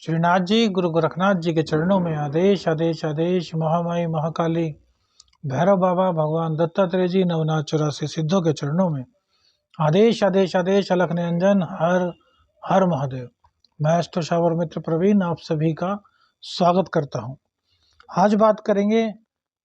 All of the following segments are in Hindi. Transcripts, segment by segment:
श्रीनाथ जी गुरु गोरखनाथ जी के चरणों में आदेश आदेश आदेश। महामाई महाकाली भैरव बाबा भगवान दत्तात्रेय जी नवनाथ 84 सिद्धों के चरणों में आदेश आदेश आदेश। अलख निरंजन हर हर महादेव। मैं अष्ट शावर मित्र प्रवीण आप सभी का स्वागत करता हूं। आज बात करेंगे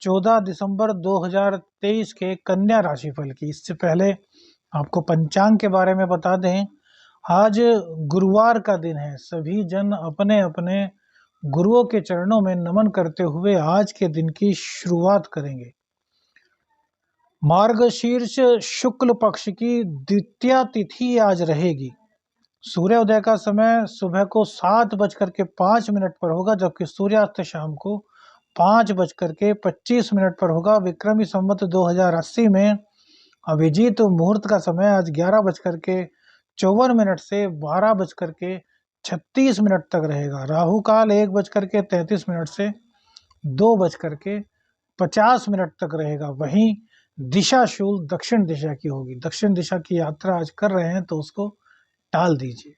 14 दिसंबर 2023 के कन्या राशिफल की। इससे पहले आपको पंचांग के बारे में बता दें, आज गुरुवार का दिन है। सभी जन अपने अपने गुरुओं के चरणों में नमन करते हुए आज के दिन की शुरुआत करेंगे। मार्गशीर्ष शुक्ल पक्ष की द्वितीया तिथि आज रहेगी। सूर्योदय का समय सुबह को 7:05 पर होगा, जबकि सूर्यास्त शाम को 5:25 पर होगा। विक्रमी संवत 2080 में अभिजीत मुहूर्त का समय आज 11:54 से 12:36 तक रहेगा। राहु काल 1:33 से 2:50 तक रहेगा। वहीं दिशा शूल दक्षिण दिशा की होगी। दक्षिण दिशा की यात्रा आज कर रहे हैं तो उसको टाल दीजिए।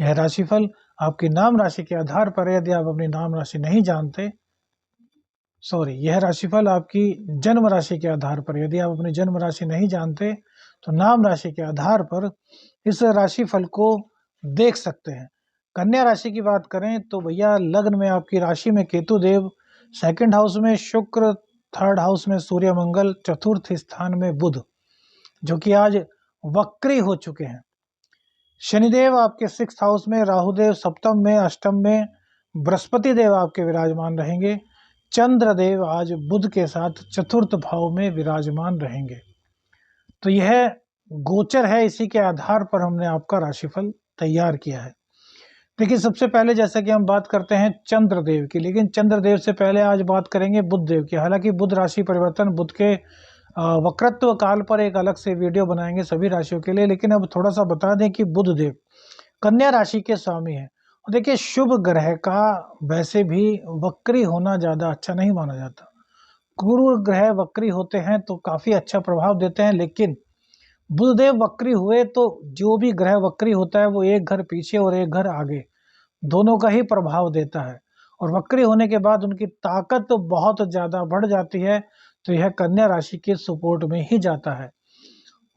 यह राशिफल आपकी नाम राशि के आधार पर है। यदि आप अपनी नाम राशि नहीं जानते, यह राशिफल आपकी जन्म राशि के आधार पर, यदि आप अपनी जन्म राशि नहीं जानते तो नाम राशि के आधार पर इस राशिफल को देख सकते हैं। कन्या राशि की बात करें तो भैया, लग्न में आपकी राशि में केतु देव, सेकंड हाउस में शुक्र, थर्ड हाउस में सूर्य मंगल, चतुर्थ स्थान में बुध, जो कि आज वक्री हो चुके हैं। शनिदेव आपके 6th हाउस में, राहुदेव सप्तम में, अष्टम में, बृहस्पति देव आपके विराजमान रहेंगे। चंद्रदेव आज बुध के साथ चतुर्थ भाव में विराजमान रहेंगे। तो यह गोचर है, इसी के आधार पर हमने आपका राशिफल तैयार किया है। देखिए, सबसे पहले जैसा कि हम बात करते हैं चंद्रदेव की, लेकिन चंद्रदेव से पहले आज बात करेंगे बुध देव की। हालांकि बुध राशि परिवर्तन, बुध के वक्रत्व काल पर एक अलग से वीडियो बनाएंगे सभी राशियों के लिए, लेकिन अब थोड़ा सा बता दें कि बुध देव कन्या राशि के स्वामी हैं। और देखिए, शुभ ग्रह का वैसे भी वक्री होना ज़्यादा अच्छा नहीं माना जाता। गुरु ग्रह वक्री होते हैं तो काफ़ी अच्छा प्रभाव देते हैं, लेकिन बुधदेव वक्री हुए तो जो भी ग्रह वक्री होता है वो एक घर पीछे और एक घर आगे दोनों का ही प्रभाव देता है। और वक्री होने के बाद उनकी ताकत तो बहुत ज़्यादा बढ़ जाती है। तो यह कन्या राशि के सपोर्ट में ही जाता है।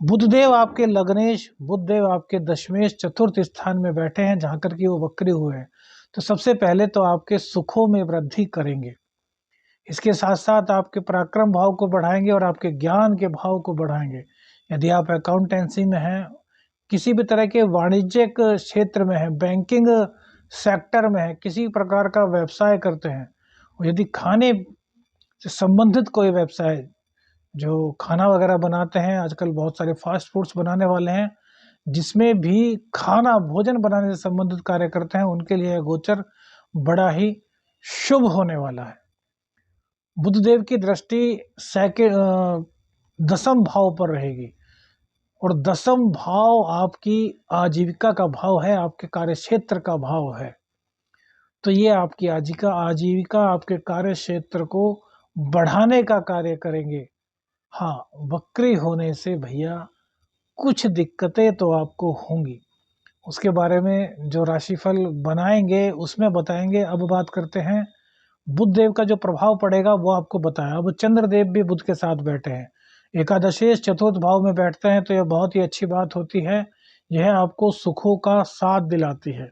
बुधदेव आपके लग्नेश, बुधदेव आपके दशमेश चतुर्थ स्थान में बैठे हैं, जहाँ कर कि वो वक्री हुए हैं। तो सबसे पहले तो आपके सुखों में वृद्धि करेंगे। इसके साथ साथ आपके पराक्रम भाव को बढ़ाएंगे और आपके ज्ञान के भाव को बढ़ाएंगे। यदि आप अकाउंटेंसी में हैं, किसी भी तरह के वाणिज्यिक क्षेत्र में हैं, बैंकिंग सेक्टर में हैं, किसी प्रकार का व्यवसाय करते हैं, और यदि खाने से संबंधित कोई व्यवसाय, जो खाना वगैरह बनाते हैं, आजकल बहुत सारे फास्ट फूड्स बनाने वाले हैं, जिसमें भी खाना भोजन बनाने से संबंधित कार्य करते हैं, उनके लिए गोचर बड़ा ही शुभ होने वाला है। बुधदेव की दृष्टि दसम भाव पर रहेगी, और दसम भाव आपकी आजीविका का भाव है, आपके कार्य क्षेत्र का भाव है। तो ये आपकी आजीविका आपके कार्य क्षेत्र को बढ़ाने का कार्य करेंगे। हाँ, वक्री होने से भैया कुछ दिक्कतें तो आपको होंगी, उसके बारे में जो राशिफल बनाएंगे उसमें बताएंगे। अब बात करते हैं बुध देव का जो प्रभाव पड़ेगा वो आपको बताया। अब चंद्रदेव भी बुध के साथ बैठे हैं, एकादशेश चतुर्थ भाव में बैठते हैं, तो यह बहुत ही अच्छी बात होती है। यह आपको सुखों का साथ दिलाती है।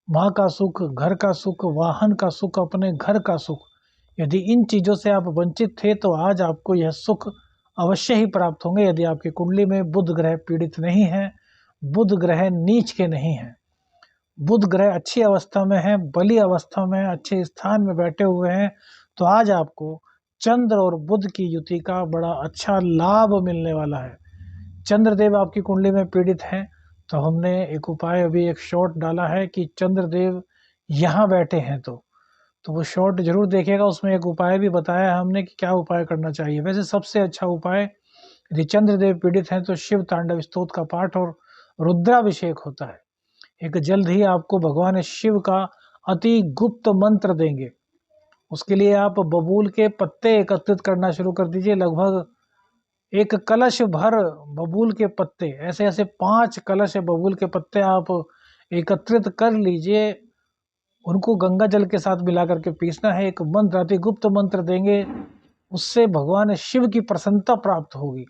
माँ का सुख, घर का सुख, वाहन का सुख, अपने घर का सुख, यदि इन चीज़ों से आप वंचित थे तो आज आपको यह सुख अवश्य ही प्राप्त होंगे। यदि आपकी कुंडली में बुध ग्रह पीड़ित नहीं है, बुध ग्रह नीच के नहीं हैं, बुध ग्रह अच्छी अवस्था में है, बली अवस्था में, अच्छे स्थान में बैठे हुए हैं, तो आज आपको चंद्र और बुध की युति का बड़ा अच्छा लाभ मिलने वाला है। चंद्रदेव आपकी कुंडली में पीड़ित हैं, तो हमने एक उपाय, अभी एक शॉर्ट डाला है कि चंद्रदेव यहाँ बैठे हैं, तो वो शॉर्ट जरूर देखिएगा। उसमें एक उपाय भी बताया है हमने कि क्या उपाय करना चाहिए। वैसे सबसे अच्छा उपाय, यदि चंद्रदेव पीड़ित हैं तो शिव तांडव स्तोत्र का पाठ और रुद्राभिषेक होता है। एक जल्द ही आपको भगवान शिव का अति गुप्त मंत्र देंगे। उसके लिए आप बबूल के पत्ते एकत्रित करना शुरू कर दीजिए। लगभग एक कलश भर बबूल के पत्ते, ऐसे ऐसे 5 कलश बबूल के पत्ते आप एकत्रित कर लीजिए। उनको गंगा जल के साथ मिला करके पीसना है। एक मंत्र, अति गुप्त मंत्र देंगे, उससे भगवान शिव की प्रसन्नता प्राप्त होगी।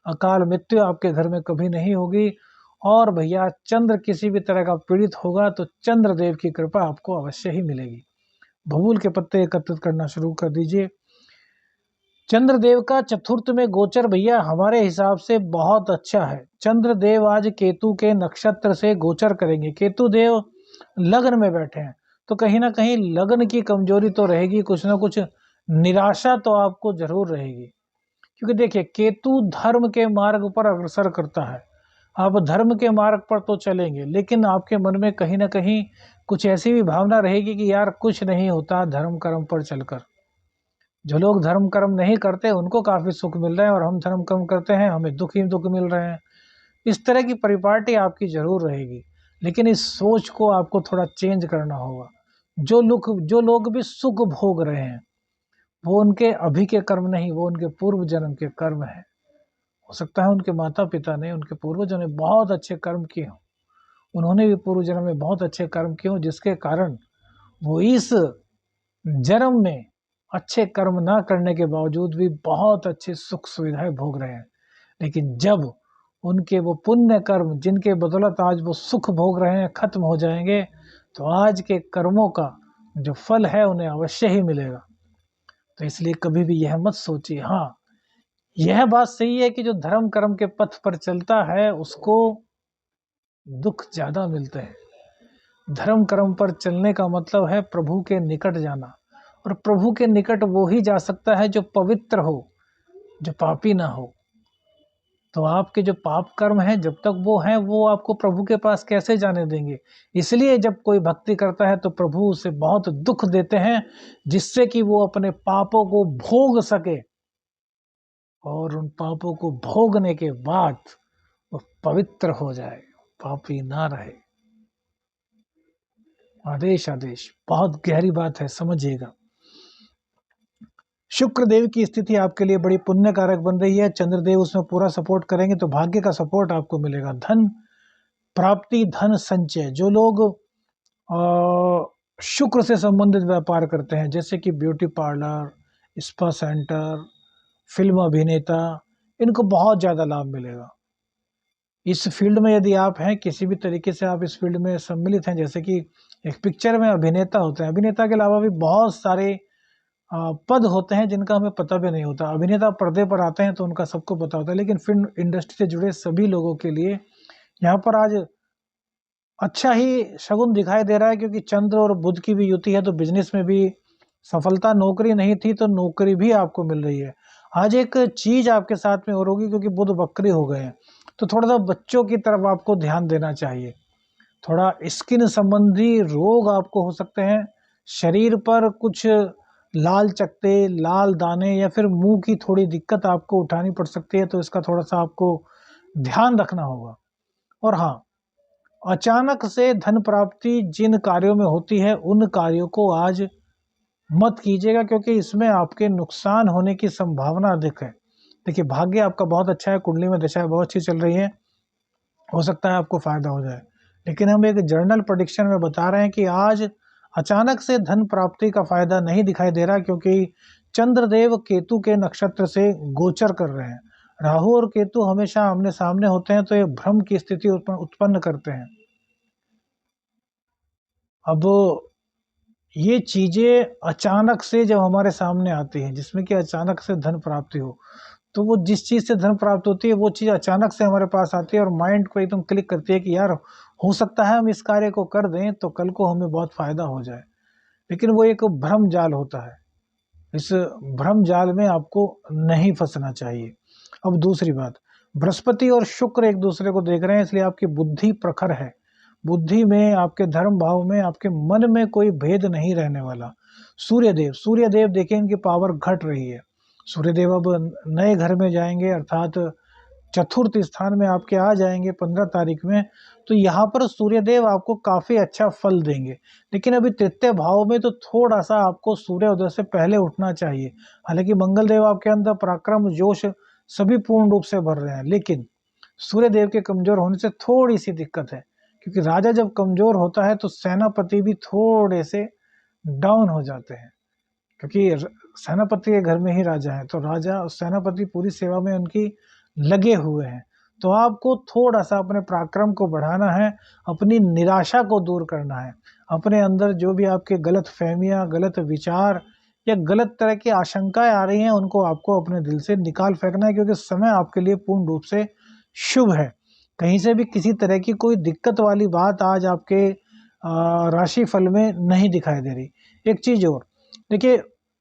अकाल मृत्यु आपके घर में कभी नहीं होगी। और भैया चंद्र किसी भी तरह का पीड़ित होगा तो चंद्रदेव की कृपा आपको अवश्य ही मिलेगी। बबूल के पत्ते एकत्रित करना शुरू कर दीजिए। चंद्रदेव का चतुर्थ में गोचर भैया हमारे हिसाब से बहुत अच्छा है। चंद्रदेव आज केतु के नक्षत्र से गोचर करेंगे। केतु देव लग्न में बैठे हैं, तो कहीं ना कहीं लग्न की कमजोरी तो रहेगी, कुछ ना कुछ निराशा तो आपको जरूर रहेगी। क्योंकि देखिए केतु धर्म के मार्ग पर अग्रसर करता है। आप धर्म के मार्ग पर तो चलेंगे, लेकिन आपके मन में कहीं ना कहीं कुछ ऐसी भी भावना रहेगी कि यार कुछ नहीं होता धर्म कर्म पर चलकर। जो लोग धर्म कर्म नहीं करते उनको काफी सुख मिल रहा है, और हम धर्म कर्म करते हैं हमें दुख ही दुख मिल रहे हैं। इस तरह की परिपाटी आपकी जरूर रहेगी, लेकिन इस सोच को आपको थोड़ा चेंज करना होगा। जो लोग भी सुख भोग रहे हैं वो उनके अभी के कर्म नहीं, वो उनके पूर्व जन्म के कर्म है। हो सकता है उनके माता पिता ने, उनके पूर्वजों ने बहुत अच्छे कर्म किए हों, उन्होंने भी पूर्व जन्म में बहुत अच्छे कर्म किए हों, जिसके कारण वो इस जन्म में अच्छे कर्म ना करने के बावजूद भी बहुत अच्छी सुख सुविधाएं भोग रहे हैं। लेकिन जब उनके वो पुण्य कर्म जिनके बदौलत आज वो सुख भोग रहे हैं खत्म हो जाएंगे, तो आज के कर्मों का जो फल है उन्हें अवश्य ही मिलेगा। तो इसलिए कभी भी यह मत सोचिए। हाँ, यह बात सही है कि जो धर्म कर्म के पथ पर चलता है उसको दुख ज्यादा मिलते हैं। धर्म कर्म पर चलने का मतलब है प्रभु के निकट जाना, और प्रभु के निकट वो ही जा सकता है जो पवित्र हो, जो पापी ना हो। तो आपके जो पाप कर्म हैं जब तक वो हैं, वो आपको प्रभु के पास कैसे जाने देंगे। इसलिए जब कोई भक्ति करता है तो प्रभु उसे बहुत दुख देते हैं, जिससे कि वो अपने पापों को भोग सके, और उन पापों को भोगने के बाद वो पवित्र हो जाए, पापी ना रहे। आदेश आदेश बहुत गहरी बात है, समझिएगा। शुक्र देव की स्थिति आपके लिए बड़ी पुण्य कारक बन रही है। चंद्रदेव उसमें पूरा सपोर्ट करेंगे तो भाग्य का सपोर्ट आपको मिलेगा। धन प्राप्ति, धन संचय। जो लोग शुक्र से संबंधित व्यापार करते हैं, जैसे कि beauty parlour, spa centre, film अभिनेता, इनको बहुत ज़्यादा लाभ मिलेगा। इस फील्ड में यदि आप हैं, किसी भी तरीके से आप इस फील्ड में सम्मिलित हैं, जैसे कि एक पिक्चर में अभिनेता होते हैं, अभिनेता के अलावा भी बहुत सारे पद होते हैं जिनका हमें पता भी नहीं होता। अभिनेता पर्दे पर आते हैं तो उनका सबको पता होता है, लेकिन फिल्म इंडस्ट्री से जुड़े सभी लोगों के लिए यहाँ पर आज अच्छा ही शगुन दिखाई दे रहा है, क्योंकि चंद्र और बुध की भी युति है, तो बिजनेस में भी सफलता, नौकरी नहीं थी तो नौकरी भी आपको मिल रही है। आज एक चीज आपके साथ में और होगी, क्योंकि बुध वक्री हो गए हैं, तो थोड़ा सा बच्चों की तरफ आपको ध्यान देना चाहिए। थोड़ा स्किन संबंधी रोग आपको हो सकते हैं, शरीर पर कुछ लाल चकत्ते, लाल दाने, या फिर मुंह की थोड़ी दिक्कत आपको उठानी पड़ सकती है, तो इसका थोड़ा सा आपको ध्यान रखना होगा। और हाँ, अचानक से धन प्राप्ति जिन कार्यों में होती है उन कार्यों को आज मत कीजिएगा, क्योंकि इसमें आपके नुकसान होने की संभावना अधिक है। देखिए भाग्य आपका बहुत अच्छा है, कुंडली में दशाएं बहुत अच्छी चल रही है, हो सकता है आपको फायदा हो जाए। लेकिन हम एक जर्नल प्रेडिक्शन में बता रहे हैं कि आज अचानक से धन प्राप्ति का फायदा नहीं दिखाई दे रहा, क्योंकि चंद्रदेव केतु के नक्षत्र से गोचर कर रहे हैं। राहु और केतु हमेशा आमने सामने होते हैं, तो ये भ्रम की स्थिति उत्पन्न करते हैं। अब ये चीजें अचानक से जब हमारे सामने आती हैं, जिसमें कि अचानक से धन प्राप्ति हो, तो वो जिस चीज से धन प्राप्त होती है वो चीज अचानक से हमारे पास आती है और माइंड को एकदम क्लिक करती है कि यार हो सकता है हम इस कार्य को कर दें तो कल को हमें बहुत फायदा हो जाए। लेकिन वो एक भ्रम जाल होता है, इस भ्रम जाल में आपको नहीं फंसना चाहिए। अब दूसरी बात, बृहस्पति और शुक्र एक दूसरे को देख रहे हैं, इसलिए आपकी बुद्धि प्रखर है। बुद्धि में, आपके धर्म भाव में, आपके मन में कोई भेद नहीं रहने वाला। सूर्यदेव देखिए इनकी पावर घट रही है। सूर्यदेव अब नए घर में जाएंगे, अर्थात चतुर्थ स्थान में आपके आ जाएंगे 15 तारीख में, तो यहाँ पर सूर्यदेव आपको काफी अच्छा फल देंगे। लेकिन अभी तृतीय भाव में तो थोड़ा सा आपको सूर्योदय से पहले उठना चाहिए। हालांकि मंगल देव आपके अंदर पराक्रम, जोश सभी पूर्ण रूप से भर रहे हैं, लेकिन सूर्यदेव के कमजोर होने से थोड़ी सी दिक्कत है, क्योंकि राजा जब कमजोर होता है तो सेनापति भी थोड़े से डाउन हो जाते हैं, क्योंकि सेनापति के घर में ही राजा है, तो राजा और सेनापति पूरी सेवा में उनकी लगे हुए हैं। तो आपको थोड़ा सा अपने पराक्रम को बढ़ाना है, अपनी निराशा को दूर करना है, अपने अंदर जो भी आपके गलत फहमियाँ, गलत विचार या गलत तरह की आशंकाएं आ रही हैं, उनको आपको अपने दिल से निकाल फेंकना है, क्योंकि समय आपके लिए पूर्ण रूप से शुभ है। कहीं से भी किसी तरह की कोई दिक्कत वाली बात आज आपके राशि फल में नहीं दिखाई दे रही। एक चीज और देखिए,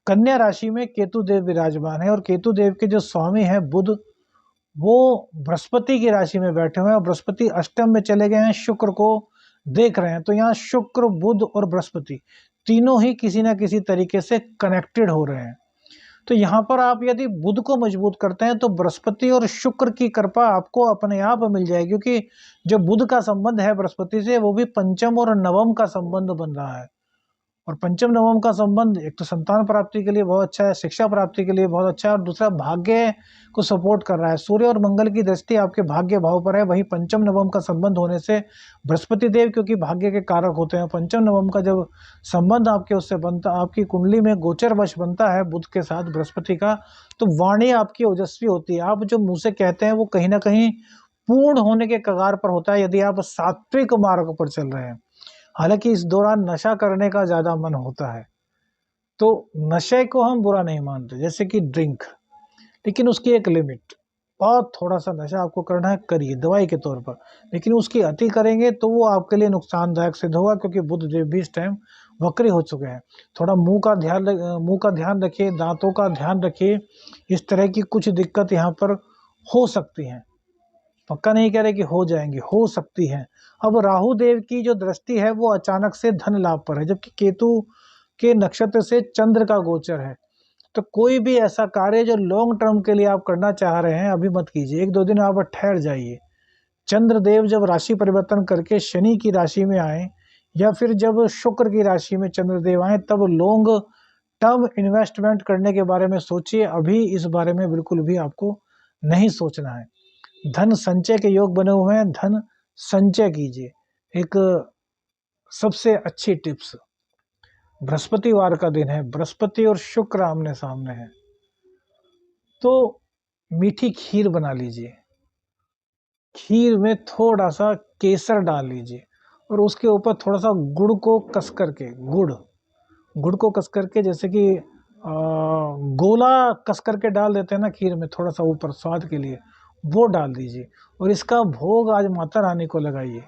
कन्या राशि में केतु देव विराजमान है, और केतु देव के जो स्वामी हैं बुध, वो बृहस्पति की राशि में बैठे हुए हैं, और बृहस्पति अष्टम में चले गए हैं, शुक्र को देख रहे हैं। तो यहाँ शुक्र, बुध और बृहस्पति तीनों ही किसी ना किसी तरीके से कनेक्टेड हो रहे हैं। तो यहाँ पर आप यदि बुध को मजबूत करते हैं तो बृहस्पति और शुक्र की कृपा आपको अपने आप मिल जाएगी, क्योंकि जो बुध का संबंध है बृहस्पति से, वो भी पंचम और नवम का संबंध बन रहा है। और पंचम नवम का संबंध एक तो संतान प्राप्ति के लिए बहुत अच्छा है, शिक्षा प्राप्ति के लिए बहुत अच्छा है, और दूसरा भाग्य को सपोर्ट कर रहा है। सूर्य और मंगल की दृष्टि आपके भाग्य भाव पर है, वही पंचम नवम का संबंध होने से बृहस्पति देव, क्योंकि भाग्य के कारक होते हैं, पंचम नवम का जब संबंध आपके उससे बनता, आपकी कुंडली में गोचर वश बनता है बुध के साथ बृहस्पति का, तो वाणी आपकी ओजस्वी होती है। आप जो मुंह से कहते हैं वो कहीं ना कहीं पूर्ण होने के कगार पर होता है, यदि आप सात्विक मार्ग पर चल रहे हैं। हालांकि इस दौरान नशा करने का ज्यादा मन होता है, तो नशे को हम बुरा नहीं मानते, जैसे कि ड्रिंक, लेकिन उसकी एक लिमिट। बहुत थोड़ा सा नशा आपको करना है, करिए दवाई के तौर पर, लेकिन उसकी अति करेंगे तो वो आपके लिए नुकसानदायक सिद्ध होगा, क्योंकि बुध देव भी इस टाइम वक्री हो चुके हैं। थोड़ा मुंह का ध्यान रखिए, दांतों का ध्यान रखिए, इस तरह की कुछ दिक्कत यहाँ पर हो सकती है। पक्का नहीं कह रहे कि हो जाएंगी, हो सकती है। अब राहु देव की जो दृष्टि है वो अचानक से धन लाभ पर है, जबकि केतु के नक्षत्र से चंद्र का गोचर है। तो कोई भी ऐसा कार्य जो लॉन्ग टर्म के लिए आप करना चाह रहे हैं, अभी मत कीजिए, एक दो दिन आप ठहर जाइए। चंद्र देव जब राशि परिवर्तन करके शनि की राशि में आए, या फिर जब शुक्र की राशि में चंद्रदेव आए, तब लॉन्ग टर्म इन्वेस्टमेंट करने के बारे में सोचिए। अभी इस बारे में बिल्कुल भी आपको नहीं सोचना है। धन संचय के योग बने हुए हैं, धन संचय कीजिए। एक सबसे अच्छी टिप्स, बृहस्पतिवार का दिन है, बृहस्पति और शुक्र आमने सामने है, तो मीठी खीर बना लीजिए, खीर में थोड़ा सा केसर डाल लीजिए, और उसके ऊपर थोड़ा सा गुड़ को कस करके, गुड़ को कस करके, जैसे कि गोला कस करके डाल देते हैं ना खीर में, थोड़ा सा ऊपर स्वाद के लिए, वो डाल दीजिए, और इसका भोग आज माता रानी को लगाइए।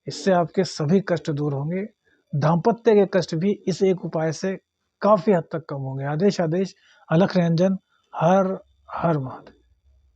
इससे आपके सभी कष्ट दूर होंगे। दाम्पत्य के कष्ट भी इस एक उपाय से काफी हद तक कम होंगे। आदेश आदेश, अलख निरंजन, हर हर महादेव।